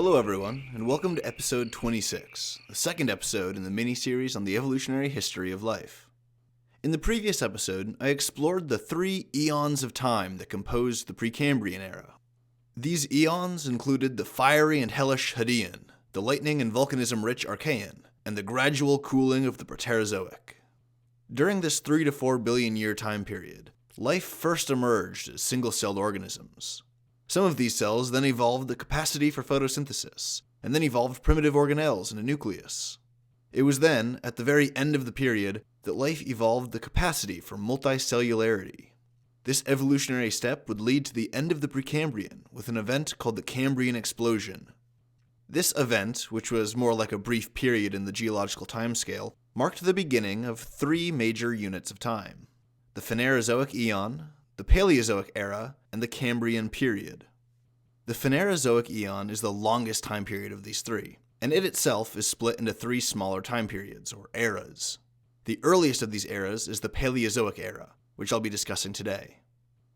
Hello everyone, and welcome to episode 26, the second episode in the mini-series on the evolutionary history of life. In the previous episode, I explored the 3 eons of time that composed the Precambrian era. These eons included the fiery and hellish Hadean, the lightning and volcanism-rich Archean, and the gradual cooling of the Phanerozoic. During this 3 to 4 billion year time period, life first emerged as single-celled organisms. Some of these cells then evolved the capacity for photosynthesis, and then evolved primitive organelles in a nucleus. It was then, at the very end of the period, that life evolved the capacity for multicellularity. This evolutionary step would lead to the end of the Precambrian with an event called the Cambrian explosion. This event, which was more like a brief period in the geological timescale, marked the beginning of 3 major units of time: the Phanerozoic Eon, the Paleozoic era, and the Cambrian period. The Phanerozoic Eon is the longest time period of these 3, and it itself is split into 3 smaller time periods, or eras. The earliest of these eras is the Paleozoic era, which I'll be discussing today.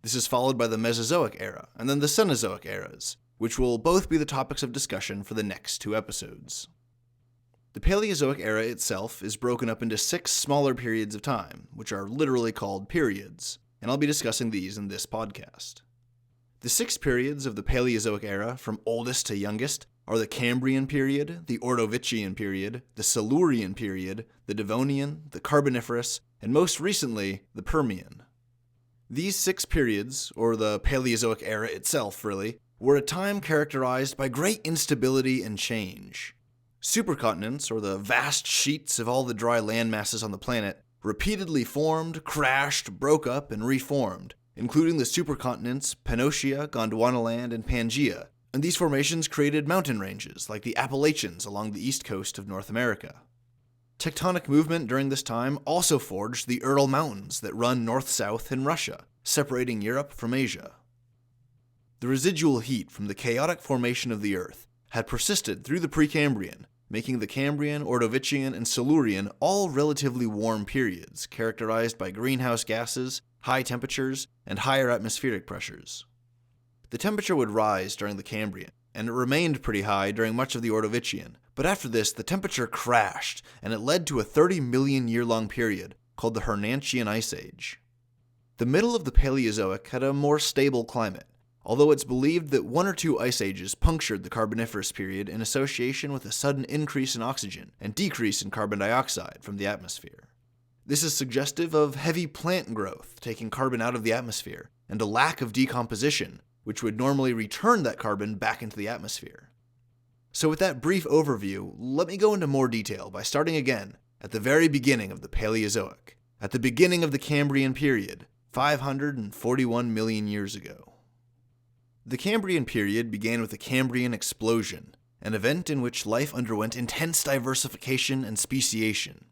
This is followed by the Mesozoic era, and then the Cenozoic eras, which will both be the topics of discussion for the next 2 episodes. The Paleozoic era itself is broken up into 6 smaller periods of time, which are literally called periods, and I'll be discussing these in this podcast. The 6 periods of the Paleozoic era, from oldest to youngest, are the Cambrian period, the Ordovician period, the Silurian period, the Devonian, the Carboniferous, and most recently, the Permian. These 6 periods, or the Paleozoic era itself really, were a time characterized by great instability and change. Supercontinents, or the vast sheets of all the dry land masses on the planet, repeatedly formed, crashed, broke up, and reformed, including the supercontinents Pannotia, Gondwanaland, and Pangaea, and these formations created mountain ranges like the Appalachians along the east coast of North America. Tectonic movement during this time also forged the Ural Mountains that run north-south in Russia, separating Europe from Asia. The residual heat from the chaotic formation of the Earth had persisted through the Precambrian, making the Cambrian, Ordovician, and Silurian all relatively warm periods characterized by greenhouse gases, high temperatures, and higher atmospheric pressures. The temperature would rise during the Cambrian, and it remained pretty high during much of the Ordovician, but after this the temperature crashed, and it led to a 30 million year long period called the Hernantian Ice Age. The middle of the Paleozoic had a more stable climate, although it's believed that 1 or 2 ice ages punctured the Carboniferous period in association with a sudden increase in oxygen and decrease in carbon dioxide from the atmosphere. This is suggestive of heavy plant growth taking carbon out of the atmosphere, and a lack of decomposition, which would normally return that carbon back into the atmosphere. So with that brief overview, let me go into more detail by starting again at the very beginning of the Paleozoic, at the beginning of the Cambrian period, 541 million years ago. The Cambrian period began with the Cambrian explosion, an event in which life underwent intense diversification and speciation.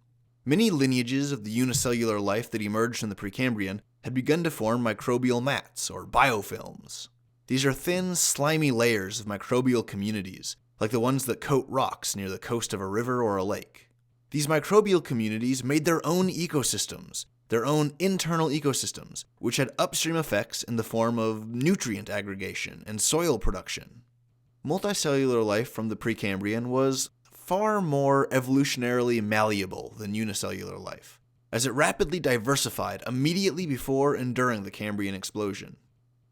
Many lineages of the unicellular life that emerged in the Precambrian had begun to form microbial mats, or biofilms. These are thin, slimy layers of microbial communities, like the ones that coat rocks near the coast of a river or a lake. These microbial communities made their own ecosystems, their own internal ecosystems, which had upstream effects in the form of nutrient aggregation and soil production. Multicellular life from the Precambrian was far more evolutionarily malleable than unicellular life, as it rapidly diversified immediately before and during the Cambrian explosion.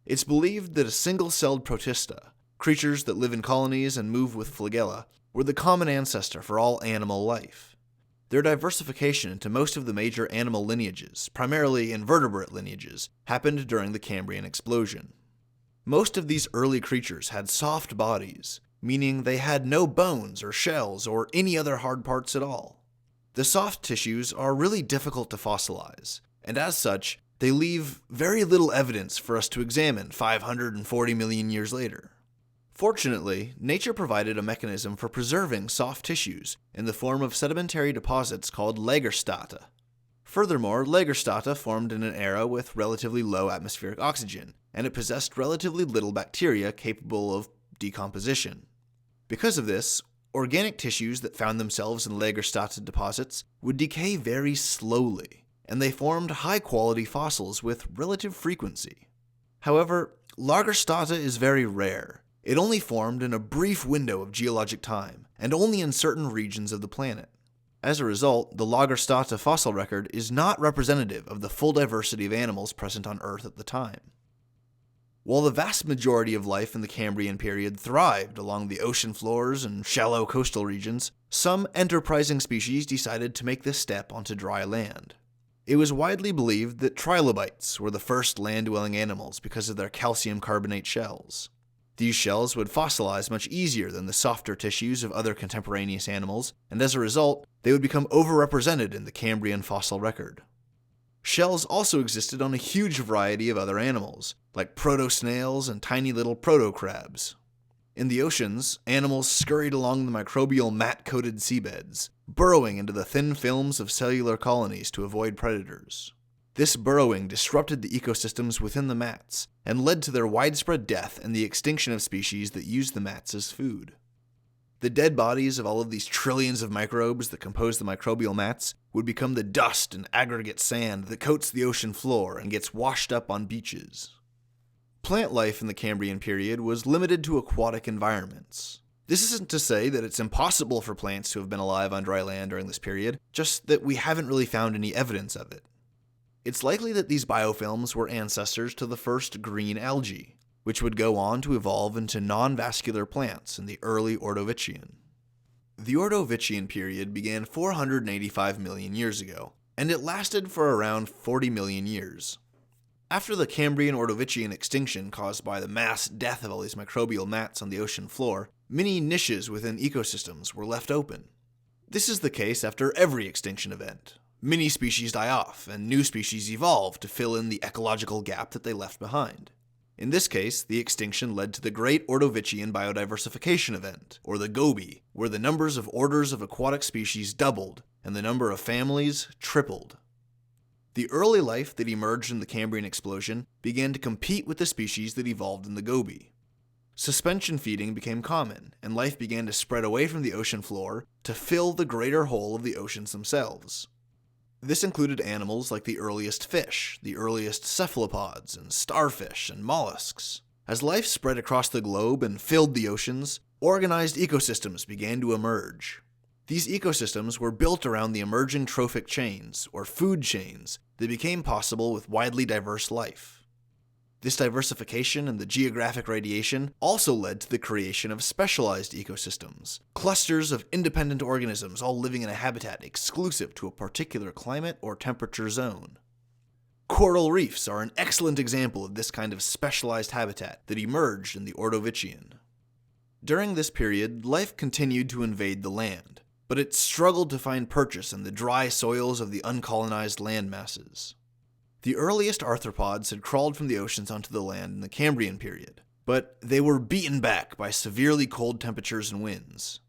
It's believed that a single-celled protista, creatures that live in colonies and move with flagella, were the common ancestor for all animal life. Their diversification into most of the major animal lineages, primarily invertebrate lineages, happened during the Cambrian explosion. Most of these early creatures had soft bodies, meaning they had no bones or shells or any other hard parts at all. The soft tissues are really difficult to fossilize, and as such, they leave very little evidence for us to examine 540 million years later. Fortunately, nature provided a mechanism for preserving soft tissues in the form of sedimentary deposits called Lagerstätte. Furthermore, Lagerstätte formed in an era with relatively low atmospheric oxygen, and it possessed relatively little bacteria capable of decomposition. Because of this, organic tissues that found themselves in Lagerstätte deposits would decay very slowly, and they formed high-quality fossils with relative frequency. However, Lagerstätte is very rare. It only formed in a brief window of geologic time, and only in certain regions of the planet. As a result, the Lagerstätte fossil record is not representative of the full diversity of animals present on Earth at the time. While the vast majority of life in the Cambrian period thrived along the ocean floors and shallow coastal regions, some enterprising species decided to make this step onto dry land. It was widely believed that trilobites were the first land-dwelling animals because of their calcium carbonate shells. These shells would fossilize much easier than the softer tissues of other contemporaneous animals, and as a result, they would become overrepresented in the Cambrian fossil record. Shells also existed on a huge variety of other animals, like proto-snails and tiny little proto-crabs. In the oceans, animals scurried along the microbial mat-coated seabeds, burrowing into the thin films of cellular colonies to avoid predators. This burrowing disrupted the ecosystems within the mats, and led to their widespread death and the extinction of species that used the mats as food. The dead bodies of all of these trillions of microbes that compose the microbial mats would become the dust and aggregate sand that coats the ocean floor and gets washed up on beaches. Plant life in the Cambrian period was limited to aquatic environments. This isn't to say that it's impossible for plants to have been alive on dry land during this period, just that we haven't really found any evidence of it. It's likely that these biofilms were ancestors to the first green algae, which would go on to evolve into non-vascular plants in the early Ordovician. The Ordovician period began 485 million years ago, and it lasted for around 40 million years. After the Cambrian-Ordovician extinction caused by the mass death of all these microbial mats on the ocean floor, many niches within ecosystems were left open. This is the case after every extinction event. Many species die off, and new species evolve to fill in the ecological gap that they left behind. In this case, the extinction led to the Great Ordovician Biodiversification Event, or the GOBI, where the numbers of orders of aquatic species doubled, and the number of families tripled. The early life that emerged in the Cambrian explosion began to compete with the species that evolved in the GOBI. Suspension feeding became common, and life began to spread away from the ocean floor to fill the greater whole of the oceans themselves. This included animals like the earliest fish, the earliest cephalopods, and starfish and mollusks. As life spread across the globe and filled the oceans, organized ecosystems began to emerge. These ecosystems were built around the emerging trophic chains, or food chains, that became possible with widely diverse life. This diversification and the geographic radiation also led to the creation of specialized ecosystems, clusters of independent organisms all living in a habitat exclusive to a particular climate or temperature zone. Coral reefs are an excellent example of this kind of specialized habitat that emerged in the Ordovician. During this period, life continued to invade the land, but it struggled to find purchase in the dry soils of the uncolonized land masses. The earliest arthropods had crawled from the oceans onto the land in the Cambrian period, but they were beaten back by severely cold temperatures and winds.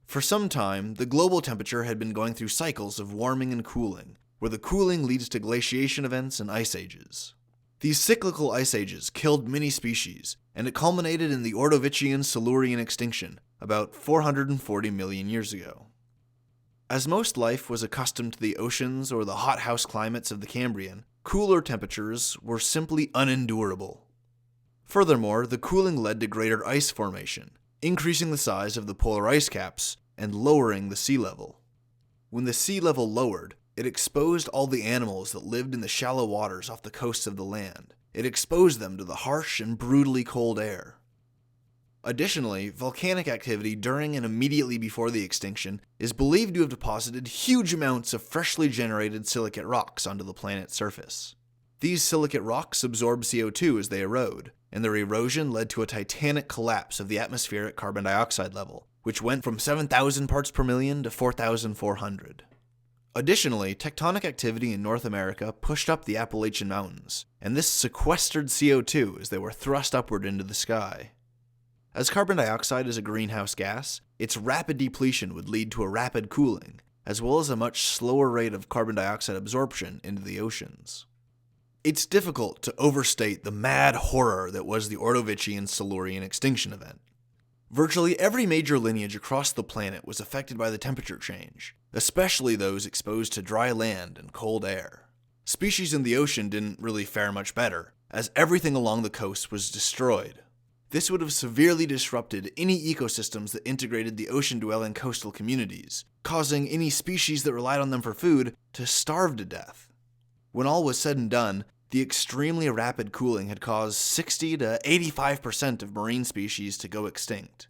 For some time, the global temperature had been going through cycles of warming and cooling, where the cooling leads to glaciation events and ice ages. These cyclical ice ages killed many species, and it culminated in the Ordovician Silurian extinction about 440 million years ago. As most life was accustomed to the oceans or the hothouse climates of the Cambrian, cooler temperatures were simply unendurable. Furthermore, the cooling led to greater ice formation, increasing the size of the polar ice caps and lowering the sea level. When the sea level lowered, it exposed all the animals that lived in the shallow waters off the coasts of the land. It exposed them to the harsh and brutally cold air. Additionally, volcanic activity during and immediately before the extinction is believed to have deposited huge amounts of freshly generated silicate rocks onto the planet's surface. These silicate rocks absorb CO2 as they erode, and their erosion led to a titanic collapse of the atmospheric carbon dioxide level, which went from 7,000 parts per million to 4,400. Additionally, tectonic activity in North America pushed up the Appalachian Mountains, and this sequestered CO2 as they were thrust upward into the sky. As carbon dioxide is a greenhouse gas, its rapid depletion would lead to a rapid cooling, as well as a much slower rate of carbon dioxide absorption into the oceans. It's difficult to overstate the mad horror that was the Ordovician Silurian extinction event. Virtually every major lineage across the planet was affected by the temperature change, especially those exposed to dry land and cold air. Species in the ocean didn't really fare much better, as everything along the coast was destroyed. This would have severely disrupted any ecosystems that integrated the ocean-dwelling coastal communities, causing any species that relied on them for food to starve to death. When all was said and done, the extremely rapid cooling had caused 60 to 85% of marine species to go extinct.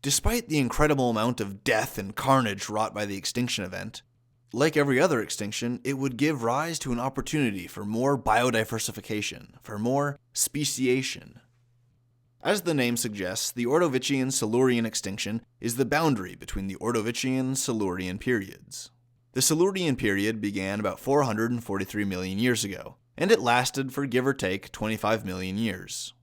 Despite the incredible amount of death and carnage wrought by the extinction event, like every other extinction, it would give rise to an opportunity for more biodiversification, for more speciation. As the name suggests, the Ordovician-Silurian extinction is the boundary between the Ordovician-Silurian periods. The Silurian period began about 443 million years ago, and it lasted for give or take 25 million years.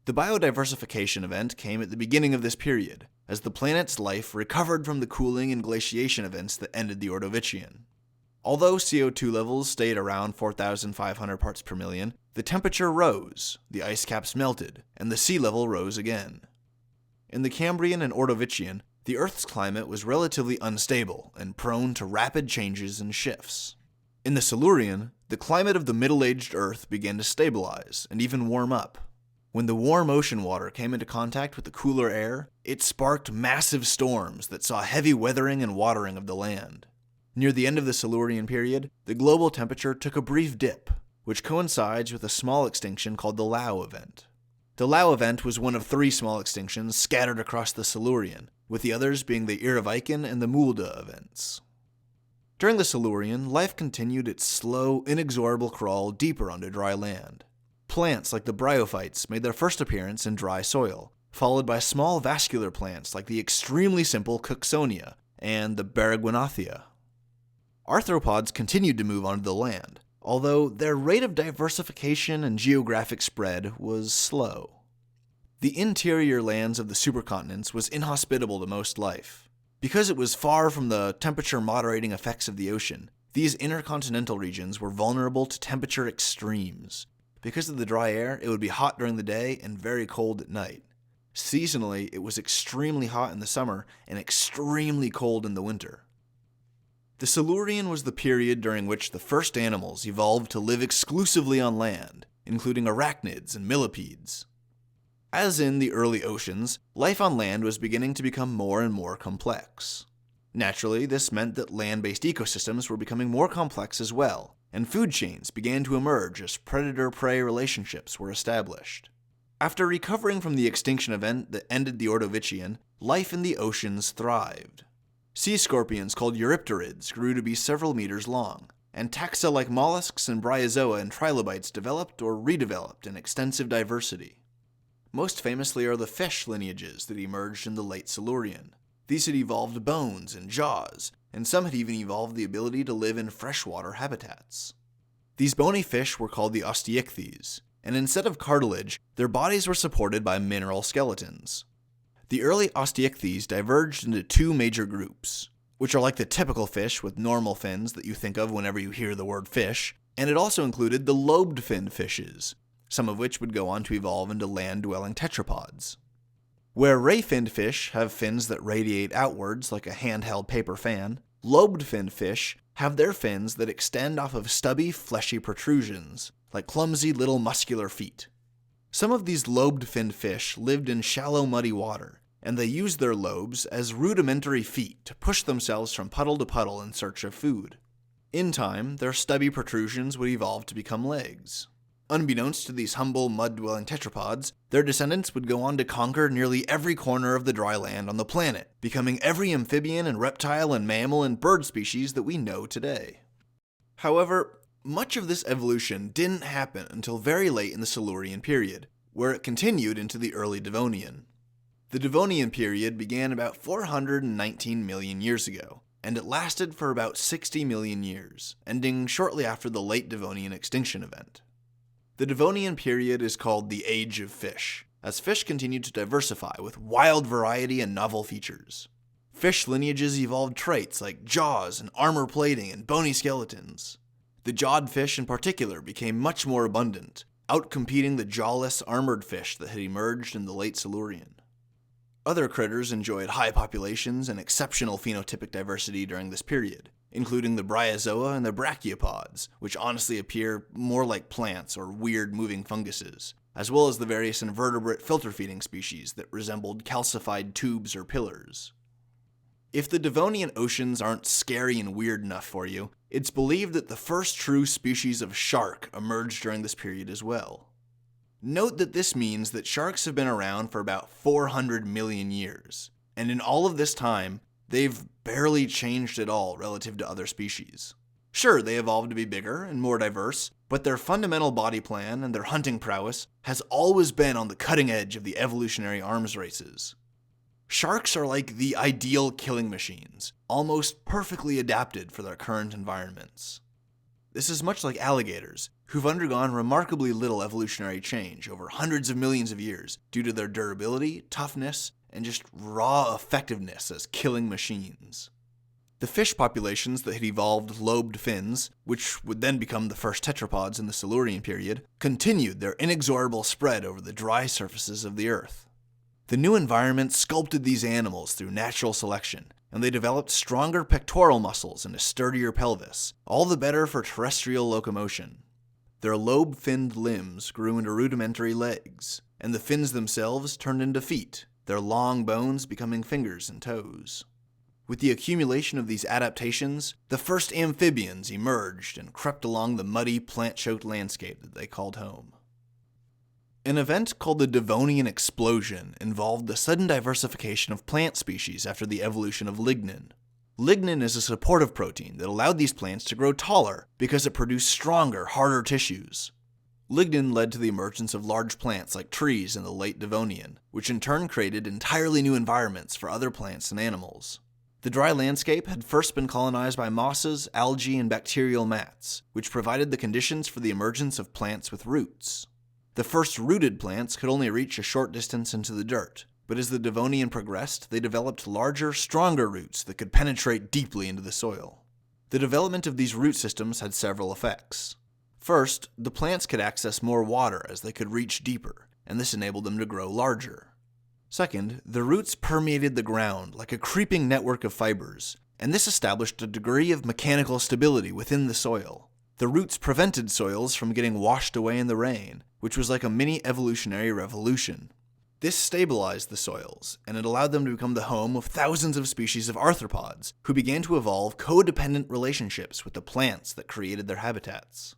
The biodiversification event came at the beginning of this period, as the planet's life recovered from the cooling and glaciation events that ended the Ordovician. Although CO2 levels stayed around 4,500 parts per million, the temperature rose, the ice caps melted, and the sea level rose again. In the Cambrian and Ordovician, the Earth's climate was relatively unstable and prone to rapid changes and shifts. In the Silurian, the climate of the middle-aged Earth began to stabilize and even warm up. When the warm ocean water came into contact with the cooler air, it sparked massive storms that saw heavy weathering and watering of the land. Near the end of the Silurian period, the global temperature took a brief dip, which coincides with a small extinction called the Lau event. The Lau event was one of 3 small extinctions scattered across the Silurian, with the others being the Ordovician and the Mulda events. During the Silurian, life continued its slow, inexorable crawl deeper onto dry land. Plants like the bryophytes made their first appearance in dry soil, followed by small vascular plants like the extremely simple Cooksonia and the Bereguinathia. Arthropods continued to move onto the land, although their rate of diversification and geographic spread was slow. The interior lands of the supercontinents was inhospitable to most life. Because it was far from the temperature-moderating effects of the ocean, these intercontinental regions were vulnerable to temperature extremes. Because of the dry air, it would be hot during the day and very cold at night. Seasonally, it was extremely hot in the summer and extremely cold in the winter. The Silurian was the period during which the first animals evolved to live exclusively on land, including arachnids and millipedes. As in the early oceans, life on land was beginning to become more and more complex. Naturally, this meant that land-based ecosystems were becoming more complex as well, and food chains began to emerge as predator-prey relationships were established. After recovering from the extinction event that ended the Ordovician, life in the oceans thrived. Sea scorpions called eurypterids grew to be several meters long, and taxa like mollusks and bryozoa and trilobites developed or redeveloped in extensive diversity. Most famously are the fish lineages that emerged in the late Silurian. These had evolved bones and jaws, and some had even evolved the ability to live in freshwater habitats. These bony fish were called the osteichthyes, and instead of cartilage, their bodies were supported by mineral skeletons. The early osteichthyes diverged into 2 major groups, which are like the typical fish with normal fins that you think of whenever you hear the word fish, and it also included the lobed-finned fishes, some of which would go on to evolve into land-dwelling tetrapods. Where ray-finned fish have fins that radiate outwards like a handheld paper fan, lobed-finned fish have their fins that extend off of stubby, fleshy protrusions, like clumsy little muscular feet. Some of these lobed-finned fish lived in shallow, muddy water, and they used their lobes as rudimentary feet to push themselves from puddle to puddle in search of food. In time, their stubby protrusions would evolve to become legs. Unbeknownst to these humble, mud-dwelling tetrapods, their descendants would go on to conquer nearly every corner of the dry land on the planet, becoming every amphibian and reptile and mammal and bird species that we know today. However, much of this evolution didn't happen until very late in the Silurian period, where it continued into the early Devonian. The Devonian period began about 419 million years ago, and it lasted for about 60 million years, ending shortly after the late Devonian extinction event. The Devonian period is called the Age of Fish, as fish continued to diversify with wild variety and novel features. Fish lineages evolved traits like jaws and armor plating and bony skeletons. The jawed fish in particular became much more abundant, outcompeting the jawless armored fish that had emerged in the late Silurian. Other critters enjoyed high populations and exceptional phenotypic diversity during this period, including the bryozoa and the brachiopods, which honestly appear more like plants or weird moving funguses, as well as the various invertebrate filter-feeding species that resembled calcified tubes or pillars. If the Devonian oceans aren't scary and weird enough for you, it's believed that the first true species of shark emerged during this period as well. Note that this means that sharks have been around for about 400 million years, and in all of this time, they've barely changed at all relative to other species. Sure, they evolved to be bigger and more diverse, but their fundamental body plan and their hunting prowess has always been on the cutting edge of the evolutionary arms races. Sharks are like the ideal killing machines, almost perfectly adapted for their current environments. This is much like alligators, who've undergone remarkably little evolutionary change over hundreds of millions of years due to their durability, toughness, and just raw effectiveness as killing machines. The fish populations that had evolved lobed fins, which would then become the first tetrapods in the Silurian period, continued their inexorable spread over the dry surfaces of the Earth. The new environment sculpted these animals through natural selection, and they developed stronger pectoral muscles and a sturdier pelvis, all the better for terrestrial locomotion. Their lobe-finned limbs grew into rudimentary legs, and the fins themselves turned into feet, their long bones becoming fingers and toes. With the accumulation of these adaptations, the first amphibians emerged and crept along the muddy, plant-choked landscape that they called home. An event called the Devonian explosion involved the sudden diversification of plant species after the evolution of lignin. Lignin is a supportive protein that allowed these plants to grow taller because it produced stronger, harder tissues. Lignin led to the emergence of large plants like trees in the late Devonian, which in turn created entirely new environments for other plants and animals. The dry landscape had first been colonized by mosses, algae, and bacterial mats, which provided the conditions for the emergence of plants with roots. The first rooted plants could only reach a short distance into the dirt, but as the Devonian progressed, they developed larger, stronger roots that could penetrate deeply into the soil. The development of these root systems had several effects. First, the plants could access more water as they could reach deeper, and this enabled them to grow larger. Second, the roots permeated the ground like a creeping network of fibers, and this established a degree of mechanical stability within the soil. The roots prevented soils from getting washed away in the rain, which was like a mini evolutionary revolution. This stabilized the soils, and it allowed them to become the home of thousands of species of arthropods, who began to evolve codependent relationships with the plants that created their habitats.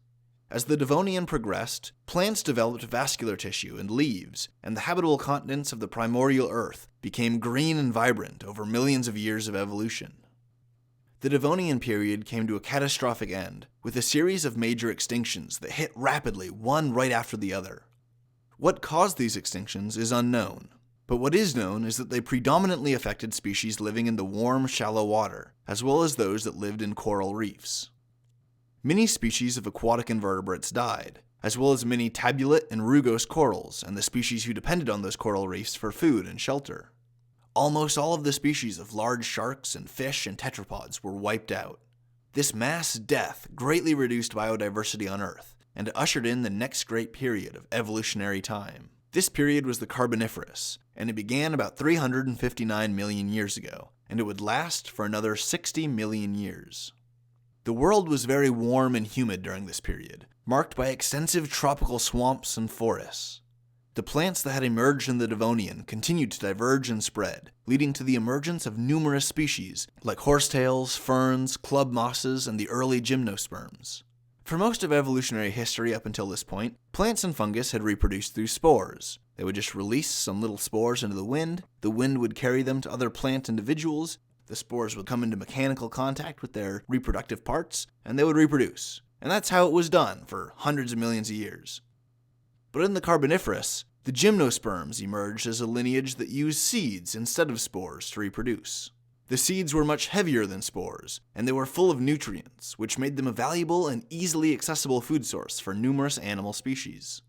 As the Devonian progressed, plants developed vascular tissue and leaves, and the habitable continents of the primordial Earth became green and vibrant over millions of years of evolution. The Devonian period came to a catastrophic end, with a series of major extinctions that hit rapidly, one right after the other. What caused these extinctions is unknown, but what is known is that they predominantly affected species living in the warm, shallow water, as well as those that lived in coral reefs. Many species of aquatic invertebrates died, as well as many tabulate and rugose corals and the species who depended on those coral reefs for food and shelter. Almost all of the species of large sharks and fish and tetrapods were wiped out. This mass death greatly reduced biodiversity on Earth and ushered in the next great period of evolutionary time. This period was the Carboniferous, and it began about 359 million years ago, and it would last for another 60 million years. The world was very warm and humid during this period, marked by extensive tropical swamps and forests. The plants that had emerged in the Devonian continued to diverge and spread, leading to the emergence of numerous species like horsetails, ferns, club mosses, and the early gymnosperms. For most of evolutionary history up until this point, plants and fungus had reproduced through spores. They would just release some little spores into the wind would carry them to other plant individuals, the spores would come into mechanical contact with their reproductive parts, and they would reproduce. And that's how it was done for hundreds of millions of years. But in the Carboniferous, the gymnosperms emerged as a lineage that used seeds instead of spores to reproduce. The seeds were much heavier than spores, and they were full of nutrients, which made them a valuable and easily accessible food source for numerous animal species.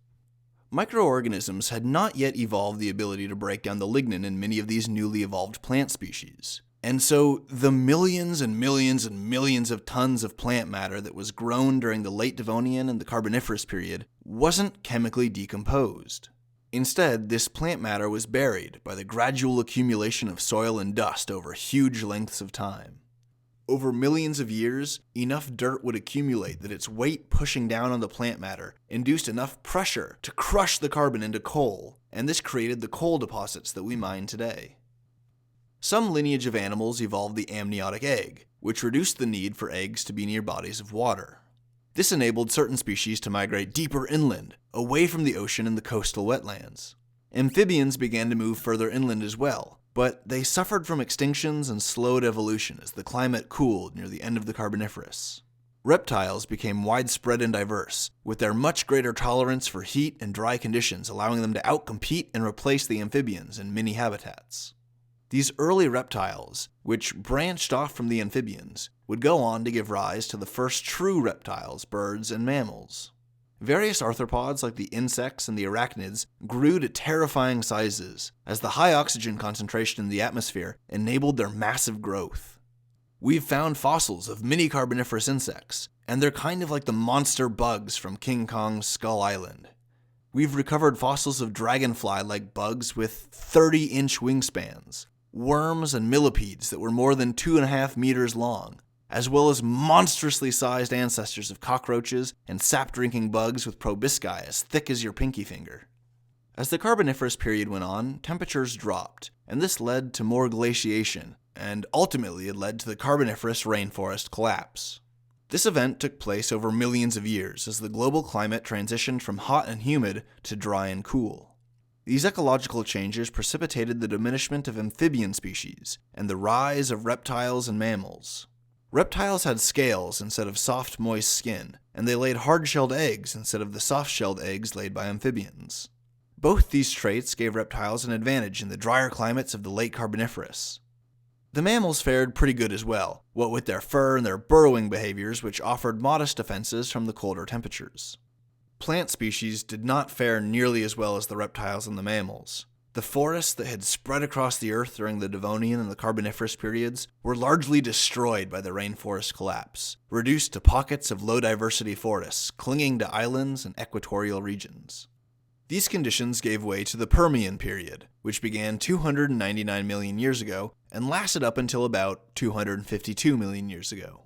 Microorganisms had not yet evolved the ability to break down the lignin in many of these newly evolved plant species. And so, the millions and millions and millions of tons of plant matter that was grown during the late Devonian and the Carboniferous period wasn't chemically decomposed. Instead, this plant matter was buried by the gradual accumulation of soil and dust over huge lengths of time. Over millions of years, enough dirt would accumulate that its weight pushing down on the plant matter induced enough pressure to crush the carbon into coal, and this created the coal deposits that we mine today. Some lineage of animals evolved the amniotic egg, which reduced the need for eggs to be near bodies of water. This enabled certain species to migrate deeper inland, away from the ocean and the coastal wetlands. Amphibians began to move further inland as well, but they suffered from extinctions and slowed evolution as the climate cooled near the end of the Carboniferous. Reptiles became widespread and diverse, with their much greater tolerance for heat and dry conditions allowing them to outcompete and replace the amphibians in many habitats. These early reptiles, which branched off from the amphibians, would go on to give rise to the first true reptiles, birds, and mammals. Various arthropods like the insects and the arachnids grew to terrifying sizes, as the high oxygen concentration in the atmosphere enabled their massive growth. We've found fossils of many Carboniferous insects, and they're kind of like the monster bugs from King Kong's Skull Island. We've recovered fossils of dragonfly-like bugs with 30-inch wingspans, worms and millipedes that were more than 2.5 meters long, as well as monstrously sized ancestors of cockroaches and sap-drinking bugs with proboscis as thick as your pinky finger. As the Carboniferous period went on, temperatures dropped, and this led to more glaciation, and ultimately it led to the Carboniferous rainforest collapse. This event took place over millions of years as the global climate transitioned from hot and humid to dry and cool. These ecological changes precipitated the diminishment of amphibian species and the rise of reptiles and mammals. Reptiles had scales instead of soft, moist skin, and they laid hard-shelled eggs instead of the soft-shelled eggs laid by amphibians. Both these traits gave reptiles an advantage in the drier climates of the late Carboniferous. The mammals fared pretty good as well, what with their fur and their burrowing behaviors, which offered modest defenses from the colder temperatures. Plant species did not fare nearly as well as the reptiles and the mammals. The forests that had spread across the Earth during the Devonian and the Carboniferous periods were largely destroyed by the rainforest collapse, reduced to pockets of low-diversity forests clinging to islands and equatorial regions. These conditions gave way to the Permian period, which began 299 million years ago and lasted up until about 252 million years ago.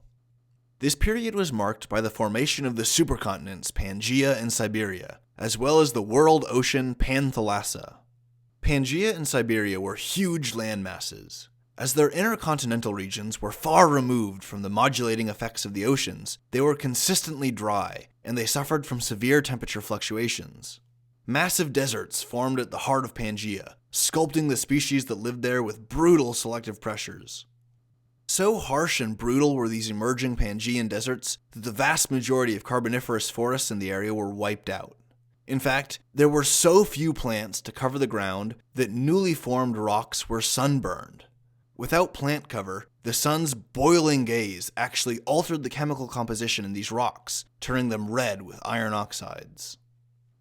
This period was marked by the formation of the supercontinents Pangaea and Siberia, as well as the world ocean Panthalassa. Pangaea and Siberia were huge landmasses. As their intercontinental regions were far removed from the modulating effects of the oceans, they were consistently dry, and they suffered from severe temperature fluctuations. Massive deserts formed at the heart of Pangaea, sculpting the species that lived there with brutal selective pressures. So harsh and brutal were these emerging Pangaean deserts that the vast majority of Carboniferous forests in the area were wiped out. In fact, there were so few plants to cover the ground that newly formed rocks were sunburned. Without plant cover, the sun's boiling gaze actually altered the chemical composition in these rocks, turning them red with iron oxides.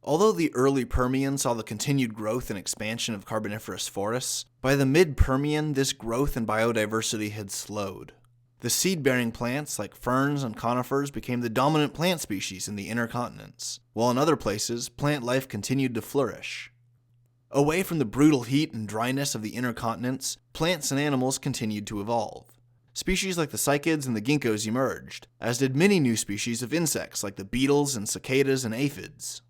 Although the early Permian saw the continued growth and expansion of Carboniferous forests, by the mid-Permian this growth and biodiversity had slowed. The seed-bearing plants like ferns and conifers became the dominant plant species in the inner continents, while in other places, plant life continued to flourish. Away from the brutal heat and dryness of the inner continents, plants and animals continued to evolve. Species like the cycads and the ginkgos emerged, as did many new species of insects like the beetles and cicadas and aphids.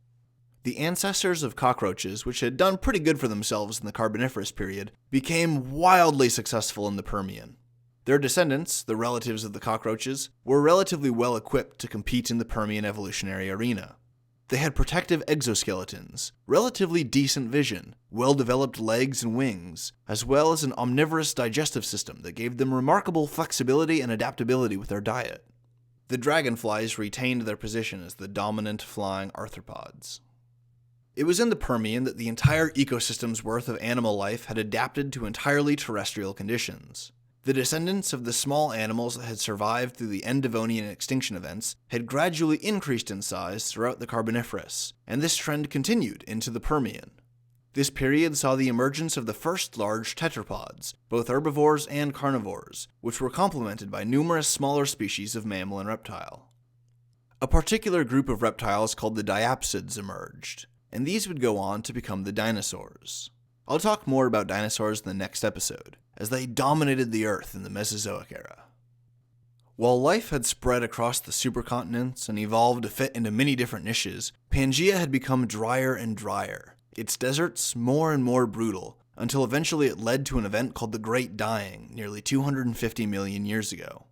The ancestors of cockroaches, which had done pretty good for themselves in the Carboniferous period, became wildly successful in the Permian. Their descendants, the relatives of the cockroaches, were relatively well equipped to compete in the Permian evolutionary arena. They had protective exoskeletons, relatively decent vision, well-developed legs and wings, as well as an omnivorous digestive system that gave them remarkable flexibility and adaptability with their diet. The dragonflies retained their position as the dominant flying arthropods. It was in the Permian that the entire ecosystem's worth of animal life had adapted to entirely terrestrial conditions. The descendants of the small animals that had survived through the end Devonian extinction events had gradually increased in size throughout the Carboniferous, and this trend continued into the Permian. This period saw the emergence of the first large tetrapods, both herbivores and carnivores, which were complemented by numerous smaller species of mammal and reptile. A particular group of reptiles called the diapsids emerged, and these would go on to become the dinosaurs. I'll talk more about dinosaurs in the next episode, as they dominated the Earth in the Mesozoic era. While life had spread across the supercontinents and evolved to fit into many different niches, Pangaea had become drier and drier, its deserts more and more brutal, until eventually it led to an event called the Great Dying nearly 250 million years ago.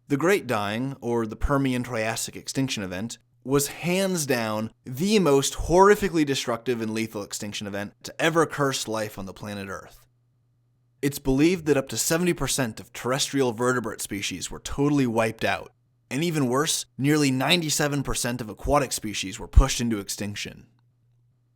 The Great Dying, or the Permian Triassic extinction event, was hands down the most horrifically destructive and lethal extinction event to ever curse life on the planet Earth. It's believed that up to 70% of terrestrial vertebrate species were totally wiped out, and even worse, nearly 97% of aquatic species were pushed into extinction.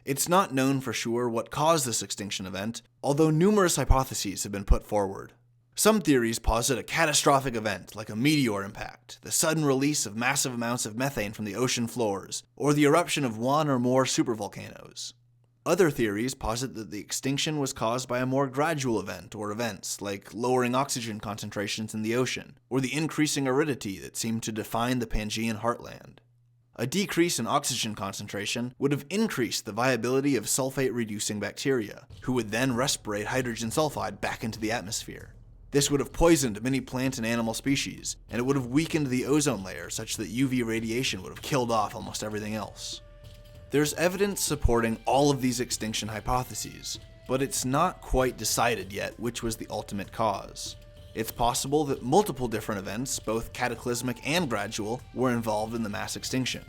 It's not known for sure what caused this extinction event, although numerous hypotheses have been put forward. Some theories posit a catastrophic event like a meteor impact, the sudden release of massive amounts of methane from the ocean floors, or the eruption of one or more supervolcanoes. Other theories posit that the extinction was caused by a more gradual event or events, like lowering oxygen concentrations in the ocean, or the increasing aridity that seemed to define the Pangaean heartland. A decrease in oxygen concentration would have increased the viability of sulfate-reducing bacteria, who would then respirate hydrogen sulfide back into the atmosphere. This would have poisoned many plant and animal species, and it would have weakened the ozone layer such that UV radiation would have killed off almost everything else. There's evidence supporting all of these extinction hypotheses, but it's not quite decided yet which was the ultimate cause. It's possible that multiple different events, both cataclysmic and gradual, were involved in the mass extinction.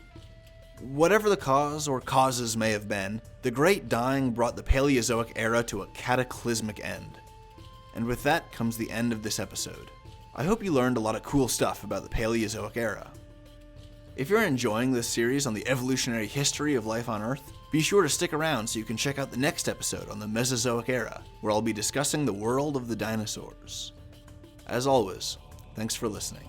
Whatever the cause or causes may have been, the Great Dying brought the Paleozoic era to a cataclysmic end. And with that comes the end of this episode. I hope you learned a lot of cool stuff about the Paleozoic era. If you're enjoying this series on the evolutionary history of life on Earth, be sure to stick around so you can check out the next episode on the Mesozoic era, where I'll be discussing the world of the dinosaurs. As always, thanks for listening.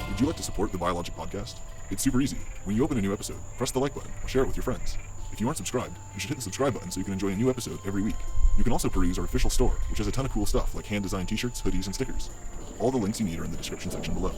Would you like to support the BioLogic podcast? It's super easy. When you open a new episode, press the like button or share it with your friends. If you aren't subscribed, you should hit the subscribe button so you can enjoy a new episode every week. You can also peruse our official store, which has a ton of cool stuff like hand-designed t-shirts, hoodies, and stickers. All the links you need are in the description section below.